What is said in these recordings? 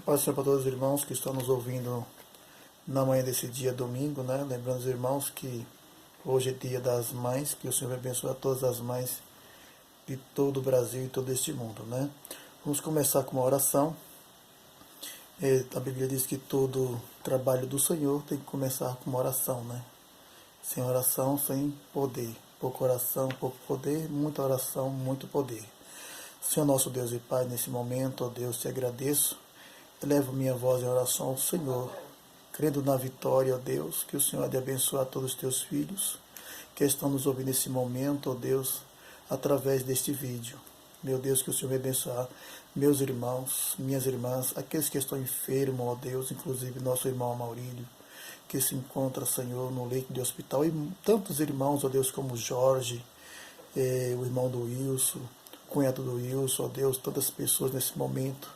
Paz do Senhor para todos os irmãos que estão nos ouvindo na manhã desse dia domingo, né? Lembrando os irmãos que hoje é dia das mães, que o Senhor abençoe a todas as mães de todo o Brasil e todo este mundo, né? Vamos começar com uma oração. A Bíblia diz que todo trabalho do Senhor tem que começar com uma oração, né? Sem oração, sem poder. Pouca oração, pouco poder, muita oração, muito poder. Senhor nosso Deus e Pai, nesse momento, ó Deus, te agradeço. Elevo minha voz em oração ao Senhor, crendo na vitória, ó Deus, que o Senhor há de abençoar todos os teus filhos que estão nos ouvindo nesse momento, ó Deus, através deste vídeo. Meu Deus, que o Senhor me abençoar meus irmãos, minhas irmãs, aqueles que estão enfermos, ó Deus, inclusive nosso irmão Maurílio, que se encontra, Senhor, no leito de hospital, e tantos irmãos, ó Deus, como Jorge, o irmão do Wilson, o cunhado do Wilson, ó Deus, tantas pessoas nesse momento,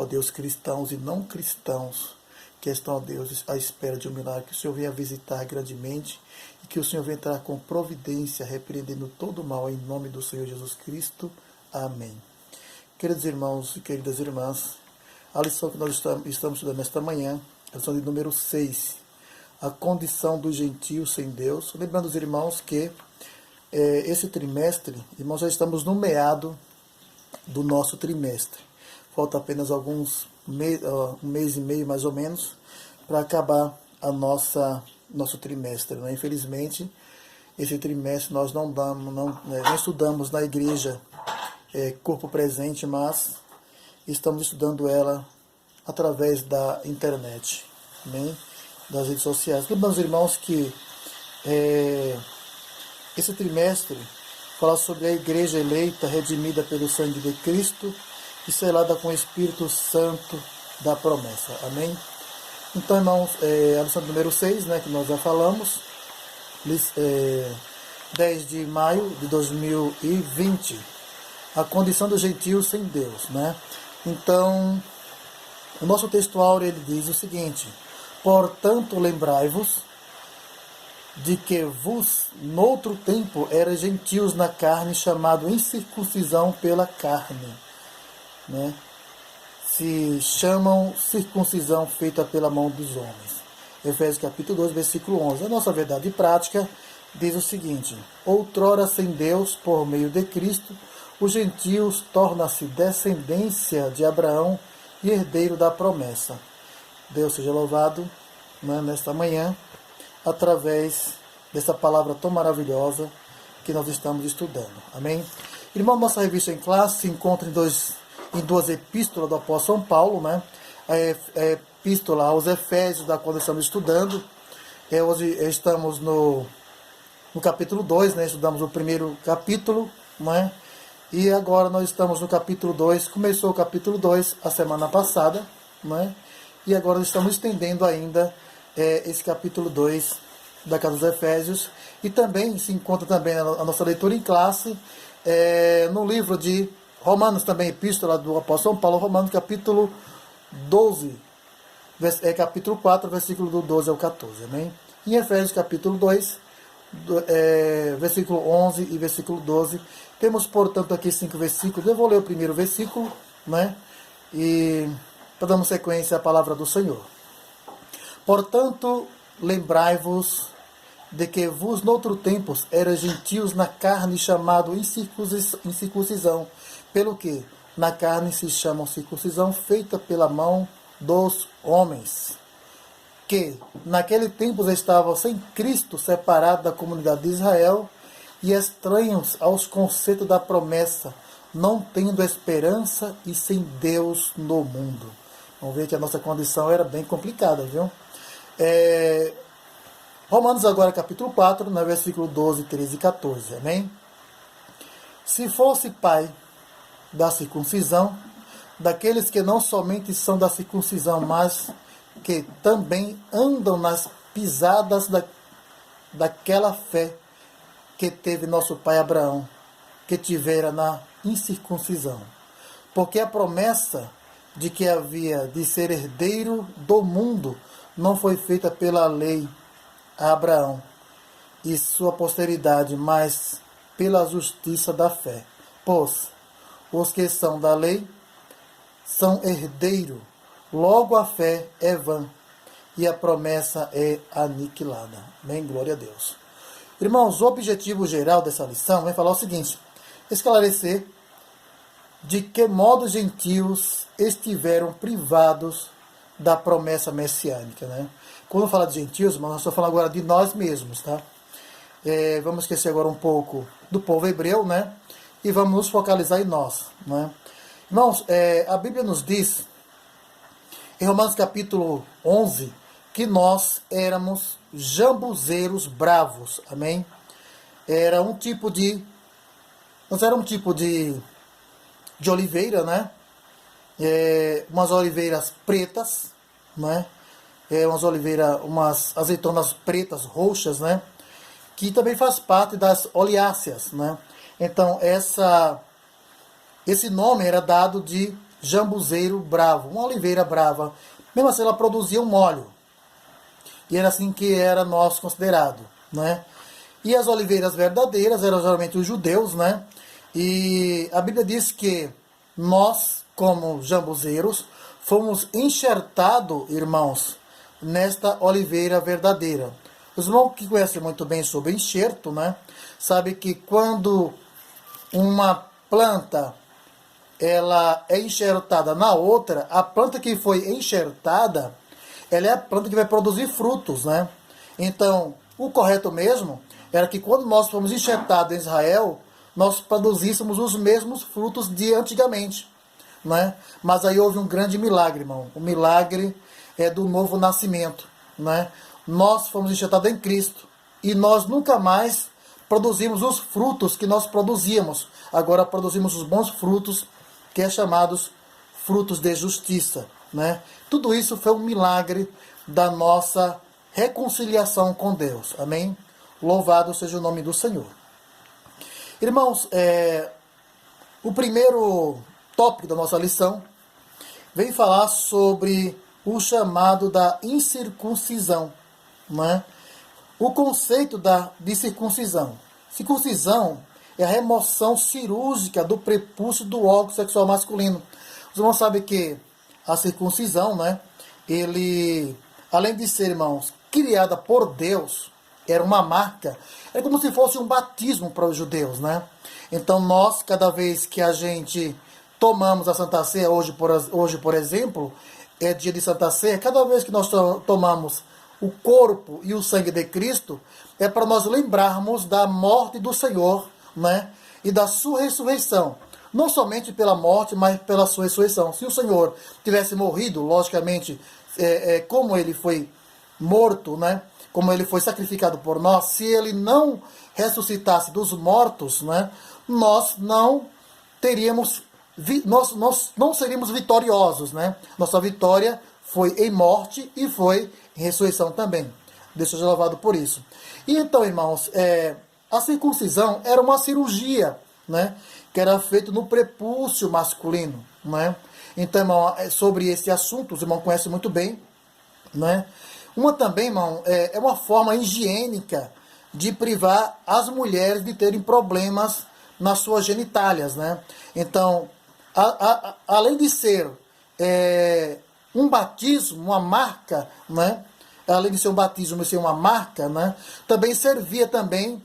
ó Deus, cristãos e não cristãos, que estão, ó Deus, à espera de um milagre, que o Senhor venha visitar grandemente e que o Senhor venha entrar com providência, repreendendo todo o mal, em nome do Senhor Jesus Cristo. Amém. Queridos irmãos e queridas irmãs, a lição que nós estamos estudando nesta manhã, a lição de número 6, a condição dos gentios sem Deus. Lembrando os irmãos que esse trimestre, irmãos, já estamos no meado do nosso trimestre. Falta apenas um mês e meio, mais ou menos, para acabar nosso trimestre, né? Infelizmente, esse trimestre nós não estudamos na igreja corpo presente, mas estamos estudando ela através da internet, né? Das redes sociais. Lembrando os irmãos que esse trimestre fala sobre a igreja eleita, redimida pelo sangue de Cristo e selada com o Espírito Santo da promessa. Amém? Então, irmãos, a lição número 6, né, que nós já falamos, 10 de maio de 2020, a condição dos gentios sem Deus, né? Então, o nosso textual, ele diz o seguinte: portanto, lembrai-vos de que vos, noutro tempo, eras gentios na carne, chamado incircuncisão pela carne, né? Se chamam circuncisão feita pela mão dos homens. Efésios capítulo 2, versículo 11. A nossa verdade prática diz o seguinte: outrora sem Deus, por meio de Cristo, os gentios tornam-se descendência de Abraão e herdeiro da promessa. Deus seja louvado, né, nesta manhã, através dessa palavra tão maravilhosa que nós estamos estudando. Amém? Irmão, nossa revista em classe se encontra em duas epístolas do apóstolo São Paulo, né? A epístola aos Efésios, da qual estamos estudando. Hoje estamos no capítulo 2, né? Estudamos o primeiro capítulo, né? E agora nós estamos no capítulo 2. Começou o capítulo 2 a semana passada, né? E agora nós estamos estendendo ainda esse capítulo 2 da Carta dos Efésios. E também se encontra também a nossa leitura em classe no livro de Romanos, também epístola do apóstolo São Paulo, Romanos capítulo 12, capítulo 4, versículo do 12 ao 14. Amém? Em Efésios capítulo 2, versículo 11 e versículo 12. Temos, portanto, aqui 5 versículos. Eu vou ler o primeiro versículo, né? E para darmos sequência à palavra do Senhor. Portanto, lembrai-vos de que vos, noutro tempo, eras gentios na carne, chamado incircuncisão, pelo que na carne se chama circuncisão feita pela mão dos homens, que naquele tempo estavam sem Cristo, separados da comunidade de Israel e estranhos aos conceitos da promessa, não tendo esperança e sem Deus no mundo. Vamos ver que a nossa condição era bem complicada, viu? Romanos agora capítulo 4, no versículo 12, 13 e 14, amém? Se fosse pai da circuncisão, daqueles que não somente são da circuncisão, mas que também andam nas pisadas daquela fé que teve nosso pai Abraão, que tivera na incircuncisão. Porque a promessa de que havia de ser herdeiro do mundo não foi feita pela lei a Abraão e sua posteridade, mas pela justiça da fé. Pois os que são da lei são herdeiros logo a fé é vã e a promessa é aniquilada. Amém? Glória a Deus. Irmãos, o objetivo geral dessa lição é falar o seguinte: esclarecer de que modo os gentios estiveram privados da promessa messiânica, né? Quando fala de gentios, mas nós estamos falando agora de nós mesmos, tá? Vamos esquecer agora um pouco do povo hebreu, né? E vamos nos focalizar em nós, né? Irmãos, a Bíblia nos diz, em Romanos capítulo 11, que nós éramos jambuzeiros bravos, amém? Nós éramos um tipo de oliveira, né? Umas oliveiras pretas, né? Umas azeitonas pretas, roxas, né? Que também faz parte das oleáceas, né? Então, esse nome era dado de jambuzeiro bravo, uma oliveira brava. Mesmo assim, ela produzia um óleo. E era assim que era nós considerado, né? E as oliveiras verdadeiras eram geralmente os judeus, né? E a Bíblia diz que nós, como jambuzeiros, fomos enxertados, irmãos, nesta oliveira verdadeira. Os irmãos que conhecem muito bem sobre enxerto, né? Sabe que quando uma planta ela é enxertada na outra, a planta que foi enxertada, ela é a planta que vai produzir frutos, né? Então, o correto mesmo era que quando nós fomos enxertados em Israel, nós produzíssemos os mesmos frutos de antigamente, né? Mas aí houve um grande milagre, irmão. O milagre é do novo nascimento, né? Nós fomos enxertados em Cristo e nós nunca mais produzimos os frutos que nós produzíamos. Agora produzimos os bons frutos, que é chamados frutos de justiça, né? Tudo isso foi um milagre da nossa reconciliação com Deus. Amém? Louvado seja o nome do Senhor. Irmãos, o primeiro tópico da nossa lição vem falar sobre o chamado da incircuncisão, né? O conceito de circuncisão. Circuncisão é a remoção cirúrgica do prepúcio do órgão sexual masculino. Os irmãos sabem que a circuncisão, né? Ele, além de ser, irmãos, criada por Deus, era uma marca, é como se fosse um batismo para os judeus, né? Então nós, cada vez que a gente tomamos a Santa Ceia, hoje por exemplo, é dia de Santa Ceia, cada vez que nós tomamos o corpo e o sangue de Cristo, é para nós lembrarmos da morte do Senhor, né? E da sua ressurreição. Não somente pela morte, mas pela sua ressurreição. Se o Senhor tivesse morrido, logicamente, como ele foi morto, né? Como ele foi sacrificado por nós, se ele não ressuscitasse dos mortos, né? Nós não teríamos, nós não seríamos vitoriosos, né? Nossa vitória foi em morte e foi em ressurreição também. Deus seja louvado por isso. E então, irmãos, a circuncisão era uma cirurgia, né? Que era feita no prepúcio masculino, né? Então, irmão, sobre esse assunto, os irmãos conhecem muito bem, né? Uma também, irmão, é uma forma higiênica de privar as mulheres de terem problemas nas suas genitálias, né? Então, além de ser um batismo, uma marca, né? Além de ser um batismo e ser uma marca, né? Também servia também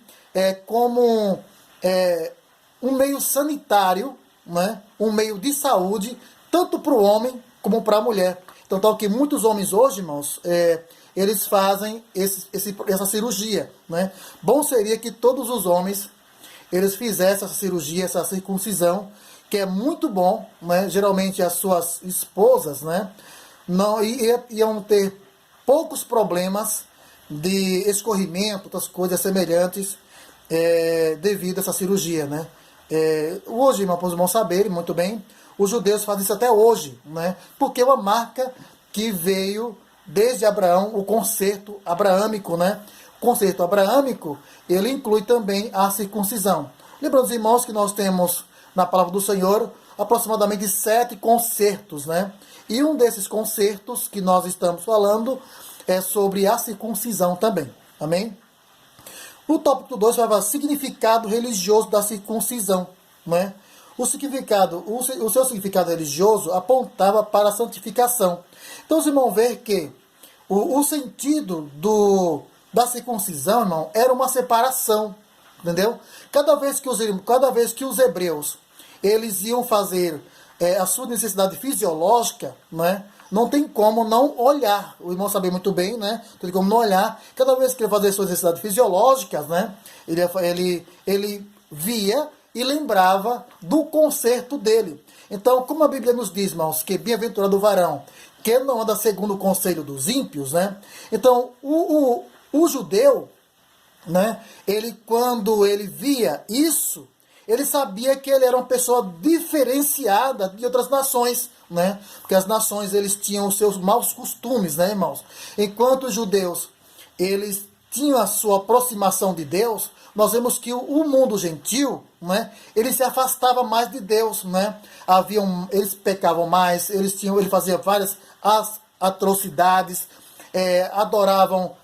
como um meio sanitário, né? Um meio de saúde, tanto para o homem como para a mulher. Então, tal que muitos homens hoje, irmãos, eles fazem essa cirurgia, né? Bom seria que todos os homens eles fizessem essa cirurgia, essa circuncisão, que é muito bom, né? Geralmente as suas esposas, né? Não iam ter poucos problemas de escorrimento, outras coisas semelhantes devido a essa cirurgia, né? Hoje, para os irmãos saberem muito bem, os judeus fazem isso até hoje, né? Porque é uma marca que veio desde Abraão, o concerto abraâmico, né? O concerto abraâmico, ele inclui também a circuncisão. Lembrando, irmãos, que nós temos na palavra do Senhor aproximadamente 7 concertos, né? E um desses concertos que nós estamos falando é sobre a circuncisão também. Amém? O tópico 2 vai falar significado religioso da circuncisão, né? o seu significado religioso apontava para a santificação. Então os irmãos veem que o sentido da circuncisão, irmão, era uma separação, entendeu? Cada vez que os hebreus eles iam fazer a sua necessidade fisiológica, né? Não tem como não olhar. O irmão sabe muito bem, né? Não tem como não olhar. Cada vez que ele fazia suas necessidades fisiológicas, né? Ele via e lembrava do conserto dele. Então, como a Bíblia nos diz, irmãos, que bem-aventurado o varão que não anda segundo o conselho dos ímpios, né? Então, o judeu, né? Quando ele via isso, ele sabia que ele era uma pessoa diferenciada de outras nações, né? Porque as nações, eles tinham os seus maus costumes, né, irmãos? Enquanto os judeus, eles tinham a sua aproximação de Deus, nós vemos que o mundo gentil, né, ele se afastava mais de Deus, né? Eles pecavam mais, eles faziam várias atrocidades, adoravam,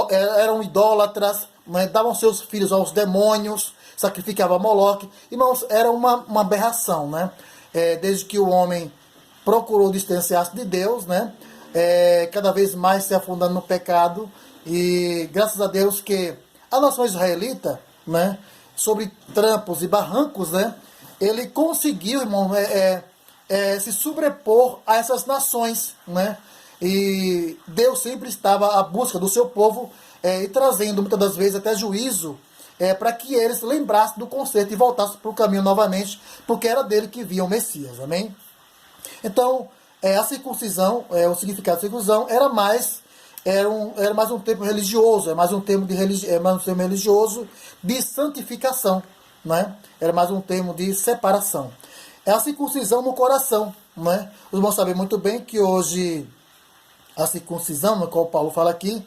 eram idólatras, né, davam seus filhos aos demônios, sacrificavam a Moloque. Irmãos, era uma aberração, né? Desde que o homem procurou distanciar-se de Deus, né? Cada vez mais se afundando no pecado. E graças a Deus que a nação israelita, né, sobre trampos e barrancos, né, ele conseguiu, irmão, se sobrepor a essas nações, né? E Deus sempre estava à busca do seu povo e trazendo muitas das vezes até juízo para que eles lembrassem do conserto e voltassem para o caminho novamente, porque era dele que via o Messias, amém? Então, a circuncisão, o significado da circuncisão era mais um termo religioso, mais um termo religioso de santificação, né? Era mais um termo de separação. É a circuncisão no coração, né? Os irmãos sabem muito bem que hoje a circuncisão, no qual Paulo fala aqui,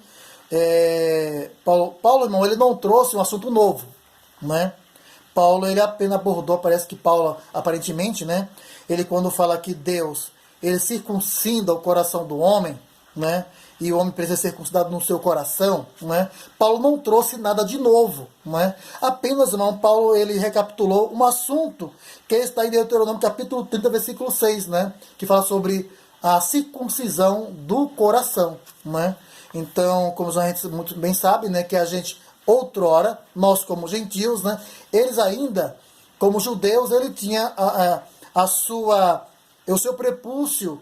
Paulo, irmão, ele não trouxe um assunto novo, né? Paulo, ele apenas abordou, parece que Paulo, aparentemente, né? Ele, quando fala que Deus, ele circuncida o coração do homem, né? E o homem precisa ser circuncidado no seu coração, né? Paulo não trouxe nada de novo, né? Apenas, irmão, Paulo, ele recapitulou um assunto que está em Deuteronômio capítulo 30, versículo 6, né? Que fala sobre a circuncisão do coração, né? Então, como a gente muito bem sabe, né, que a gente, outrora, nós como gentios, né, eles ainda, como judeus, ele tinha o seu prepúcio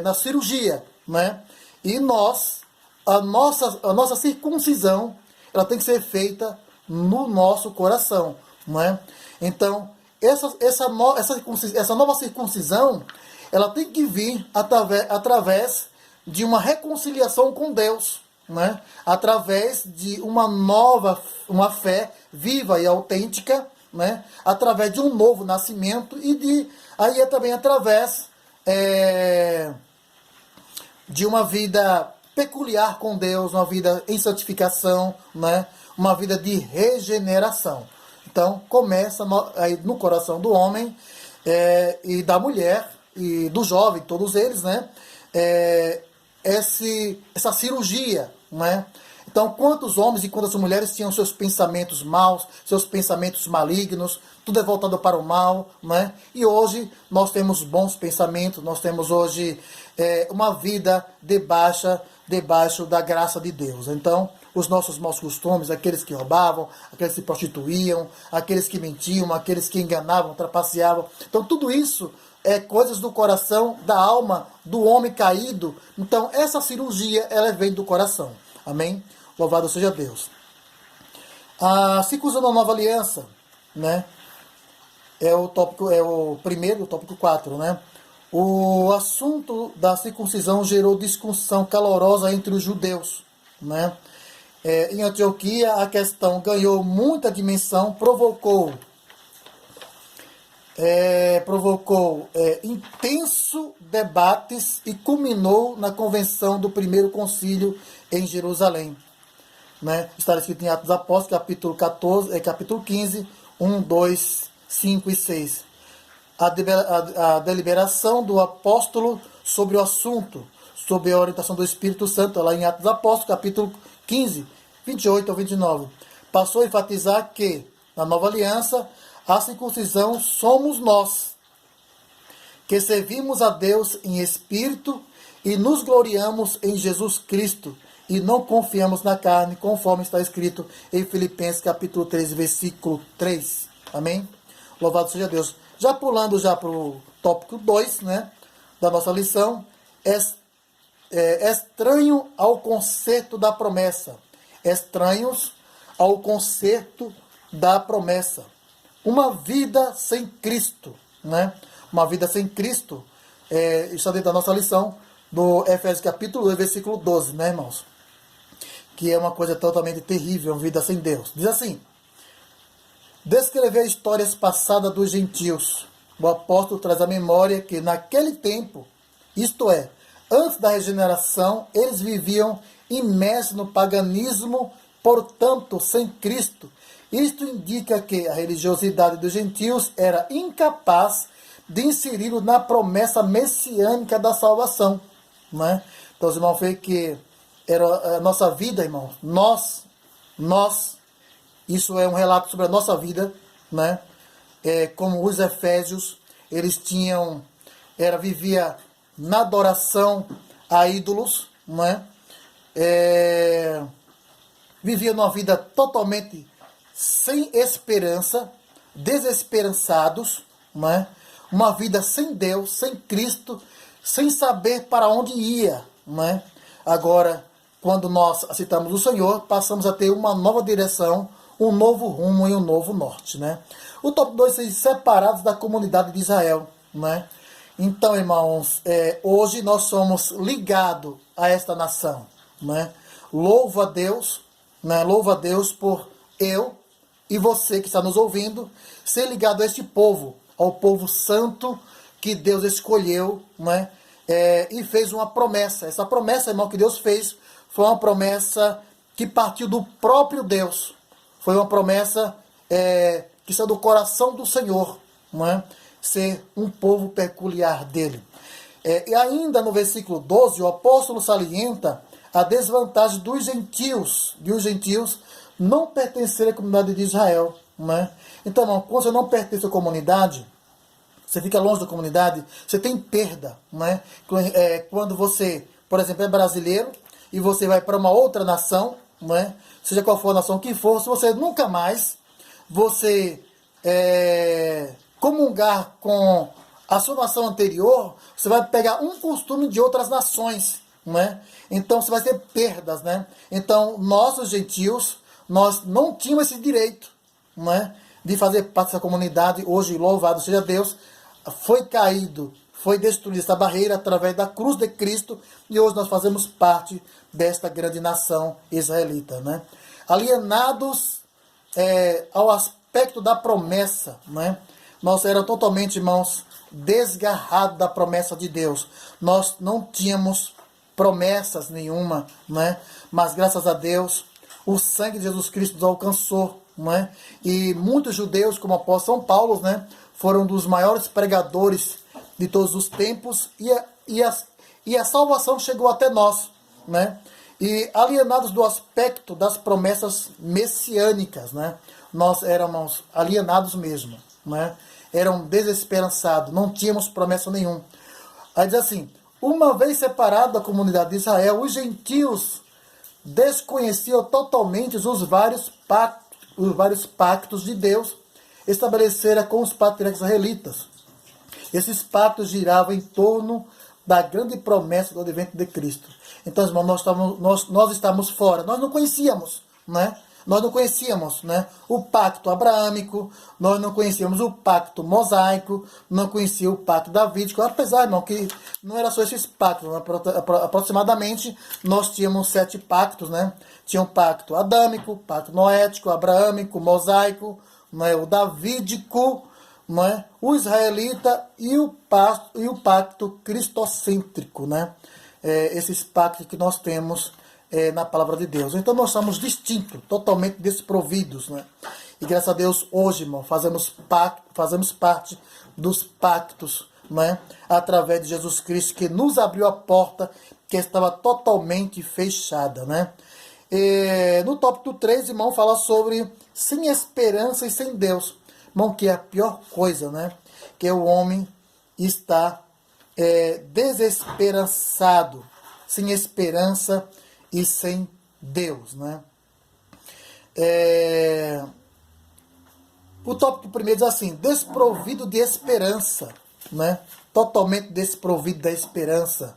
na cirurgia, né? E a nossa circuncisão, ela tem que ser feita no nosso coração, né? Então, essa nova circuncisão, ela tem que vir através de uma reconciliação com Deus, né? Através de uma fé viva e autêntica, né? Através de um novo nascimento aí é também através de uma vida peculiar com Deus, uma vida em santificação, né? Uma vida de regeneração. Então, começa aí no coração do homem e da mulher e do jovem, todos eles, né? Essa cirurgia, né? Então, quantos homens e quantas mulheres tinham seus pensamentos maus, seus pensamentos malignos, tudo é voltado para o mal, né? E hoje nós temos bons pensamentos, nós temos hoje uma vida debaixo da graça de Deus. Então, os nossos maus costumes, aqueles que roubavam, aqueles que se prostituíam, aqueles que mentiam, aqueles que enganavam, trapaceavam. Então, tudo isso é coisas do coração, da alma, do homem caído. Então, essa cirurgia, ela vem do coração. Amém? Louvado seja Deus. A circuncisão da nova aliança, né? É o primeiro, o tópico 4, né? O assunto da circuncisão gerou discussão calorosa entre os judeus, né? Em Antioquia, a questão ganhou muita dimensão, provocou intenso debates e culminou na convenção do primeiro concílio em Jerusalém, né? Está escrito em Atos dos Apóstolos, capítulo 15, 1, 2, 5 e 6. A deliberação do apóstolo sobre o assunto, sob a orientação do Espírito Santo, lá em Atos dos Apóstolos, capítulo 15, 28 ao 29, passou a enfatizar que, na nova aliança, A circuncisão somos nós, que servimos a Deus em espírito e nos gloriamos em Jesus Cristo e não confiamos na carne, conforme está escrito em Filipenses capítulo 3, versículo 3. Amém? Louvado seja Deus. Já pulando já para o tópico 2, né, da nossa lição, estranho ao concerto da promessa. Estranhos ao concerto da promessa. Uma vida sem Cristo, né? Uma vida sem Cristo, está dentro da nossa lição do Efésios capítulo 2, versículo 12, né, irmãos? Que é uma coisa totalmente terrível, uma vida sem Deus. Diz assim: descrever histórias passadas dos gentios. O apóstolo traz à memória que naquele tempo, isto é, antes da regeneração, eles viviam imersos no paganismo, portanto, sem Cristo. Isto indica que a religiosidade dos gentios era incapaz de inseri-lo na promessa messiânica da salvação. Né? Então, os irmãos veem que era a nossa vida, irmão. Nós, isso é um relato sobre a nossa vida, né? Como os efésios, eles vivia na adoração a ídolos, né? Vivia numa vida totalmente sem esperança, desesperançados, né? Uma vida sem Deus, sem Cristo, sem saber para onde ia, né? Agora, quando nós aceitamos o Senhor, passamos a ter uma nova direção, um novo rumo e um novo norte, né? O tópico 2 é separados da comunidade de Israel, né? Então, irmãos, hoje nós somos ligados a esta nação, né? Louvo a Deus, né? Louvo a Deus por eu e você que está nos ouvindo ser ligado a este povo, ao povo santo que Deus escolheu, né? E fez uma promessa. Essa promessa, irmão, que Deus fez foi uma promessa que partiu do próprio Deus. Foi uma promessa que saiu do coração do Senhor, não é? Ser um povo peculiar dele. E ainda no versículo 12, o apóstolo salienta a desvantagem dos gentios, de os gentios não pertencerem à comunidade de Israel. Não é? Então, irmão, quando você não pertence à comunidade, você fica longe da comunidade, você tem perda. Não é? Quando você, por exemplo, é brasileiro e você vai para uma outra nação, não é? Seja qual for a nação que for, se você nunca mais comungar com a sua nação anterior, você vai pegar um costume de outras nações, né? Então você vai ter perdas, né? Então nós, os gentios, nós não tínhamos esse direito, né, de fazer parte dessa comunidade. Hoje, louvado seja Deus, foi destruída essa barreira através da cruz de Cristo e hoje nós fazemos parte desta grande nação israelita, né? Alienados ao aspecto da promessa, né? Nós éramos totalmente, irmãos, desgarrados da promessa de Deus. Nós não tínhamos promessas nenhuma, né? Mas graças a Deus, o sangue de Jesus Cristo nos alcançou, né? E muitos judeus, como o apóstolo São Paulo, né, foram dos maiores pregadores de todos os tempos e a salvação chegou até nós, né? E alienados do aspecto das promessas messiânicas, né? Nós éramos alienados mesmo, né? Eram desesperançados, não tínhamos promessa nenhuma. Aí diz assim: uma vez separado da comunidade de Israel, os gentios desconheciam totalmente os vários pactos de Deus estabeleceram com os patriarcas israelitas. Esses pactos giravam em torno da grande promessa do advento de Cristo. Então, irmãos, nós estávamos fora, nós não conhecíamos, né? Nós não conhecíamos, né, o pacto abraâmico, nós não conhecíamos o pacto mosaico, não conhecíamos o pacto davídico, apesar, irmão, que não era só esses pactos, né? Aproximadamente nós tínhamos 7 pactos, né? Tinha o pacto adâmico, o pacto noético, abraâmico, mosaico, né, o davídico, né, o israelita e o pacto cristocêntrico, né? Esses pactos que nós temos na palavra de Deus. Então nós somos distintos, totalmente desprovidos, né? E graças a Deus hoje, irmão, fazemos parte dos pactos, né? Através de Jesus Cristo, que nos abriu a porta que estava totalmente fechada, né? No tópico 3, irmão, fala sobre sem esperança e sem Deus. Irmão, que é a pior coisa, né? Que o homem está desesperançado, sem esperança e sem Deus, né? O tópico primeiro diz assim, desprovido de esperança, né? Totalmente desprovido da esperança.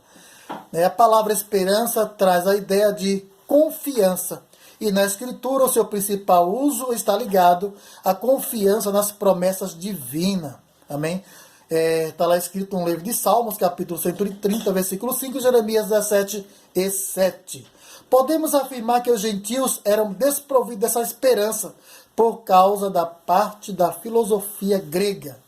A palavra esperança traz a ideia de confiança. E na Escritura, o seu principal uso está ligado à confiança nas promessas divinas. Amém? Está lá escrito no livro de Salmos, capítulo 130, versículo 5, Jeremias 17 e 7. Podemos afirmar que os gentios eram desprovidos dessa esperança por causa da parte da filosofia grega,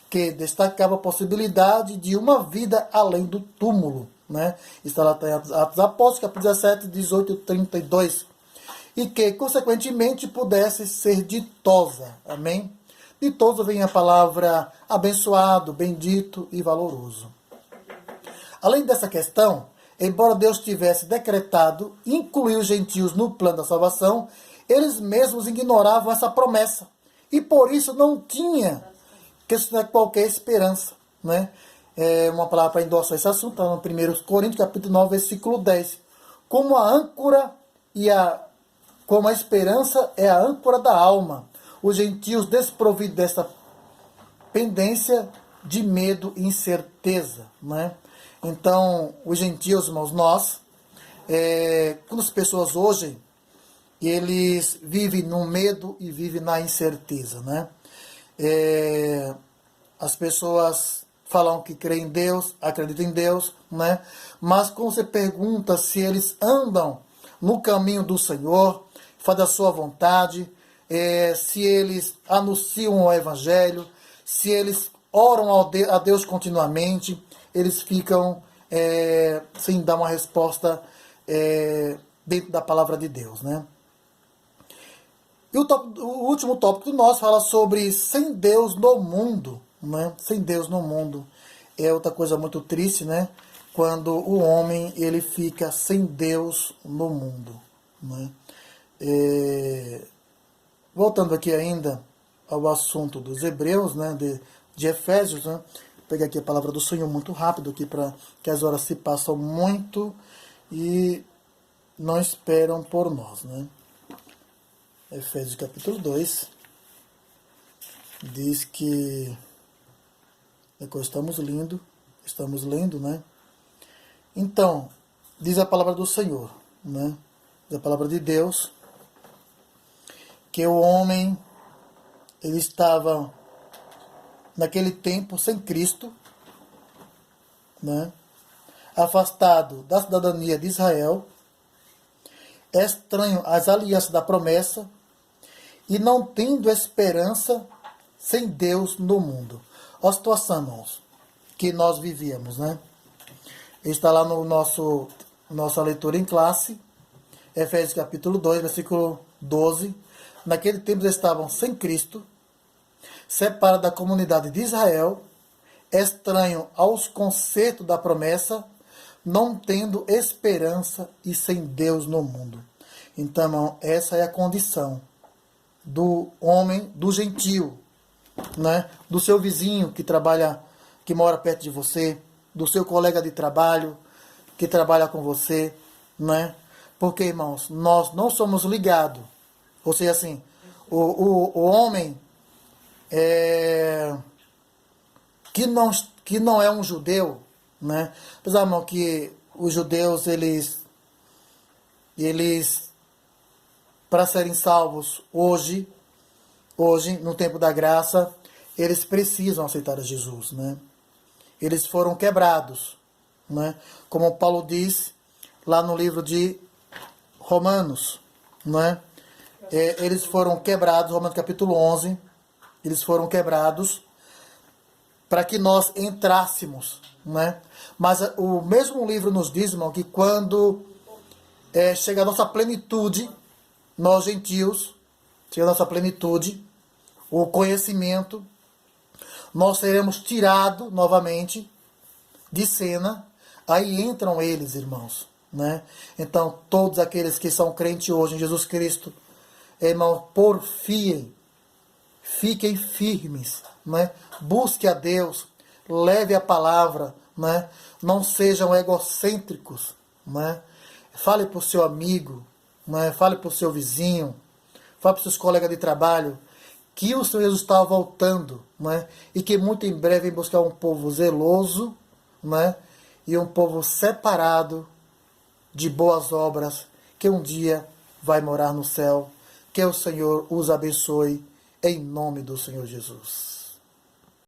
que destacava a possibilidade de uma vida além do túmulo. Né? Está lá em Atos Apóstolos, capítulo 17, 18 e 32. E que, consequentemente, pudesse ser ditosa. Amém? Ditoso vem a palavra abençoado, bendito e valoroso. Além dessa questão, embora Deus tivesse decretado incluir os gentios no plano da salvação, eles mesmos ignoravam essa promessa. E por isso não tinha qualquer esperança. Né? Uma palavra para endossar esse assunto, está no 1 Coríntios, capítulo 9, versículo 10. Como a âncora como a esperança é a âncora da alma, os gentios desprovidos dessa pendência de medo e incerteza. Né? Então, os gentios, irmãos, quando as pessoas hoje, eles vivem no medo e vivem na incerteza. Né? As pessoas falam que creem em Deus, acreditam em Deus, né? Mas quando você pergunta se eles andam no caminho do Senhor, fazem a sua vontade, se eles anunciam o Evangelho, se eles oram a Deus continuamente, eles ficam sem dar uma resposta dentro da palavra de Deus, né? E o último tópico nosso fala sobre sem Deus no mundo. Né? Sem Deus no mundo. É outra coisa muito triste, né? Quando o homem ele fica sem Deus no mundo. Né? Voltando aqui ainda ao assunto dos Hebreus, né? de Efésios, né? Vou pegar aqui a palavra do Senhor muito rápido, aqui para que as horas se passam muito e não esperam por nós. Né? Efésios capítulo 2 diz que estamos lendo, né? Então, diz a palavra do Senhor, né? Diz a palavra de Deus, que o homem, ele estava, naquele tempo, sem Cristo, né? Afastado da cidadania de Israel, estranho às alianças da promessa, e não tendo esperança sem Deus no mundo. Olha a situação, irmãos, que nós vivíamos, né? Está lá no nossa leitura em classe, Efésios capítulo 2, versículo 12. Naquele tempo eles estavam sem Cristo, separados da comunidade de Israel, estranho aos conceitos da promessa, não tendo esperança e sem Deus no mundo. Então, irmão, essa é a condição do homem, do gentio, né? Do seu vizinho que mora perto de você, do seu colega de trabalho que trabalha com você, né? Porque, irmãos, nós não somos ligados. Ou seja, assim, o homem que não é um judeu, né? Apesar, irmão, que os judeus, eles para serem salvos hoje, no tempo da graça, eles precisam aceitar a Jesus, né? Eles foram quebrados, né? Como Paulo diz lá no livro de Romanos, né? Eles foram quebrados, Romanos capítulo 11, eles foram quebrados para que nós entrássemos, né? Mas o mesmo livro nos diz, irmão, que quando chega a nossa plenitude, nós gentios, chega a nossa plenitude, o conhecimento, nós seremos tirados novamente de cena, aí entram eles, irmãos, né? Então, todos aqueles que são crentes hoje em Jesus Cristo, irmão, porfiem, fiquem firmes, né? Busque a Deus, leve a palavra, né? Não sejam egocêntricos, né? Fale para o seu amigo, né? Fale para o seu vizinho, fale para os seus colegas de trabalho, que o Senhor Jesus está voltando, né? E que muito em breve vem buscar um povo zeloso, né? E um povo separado de boas obras, que um dia vai morar no céu. Que o Senhor os abençoe, em nome do Senhor Jesus.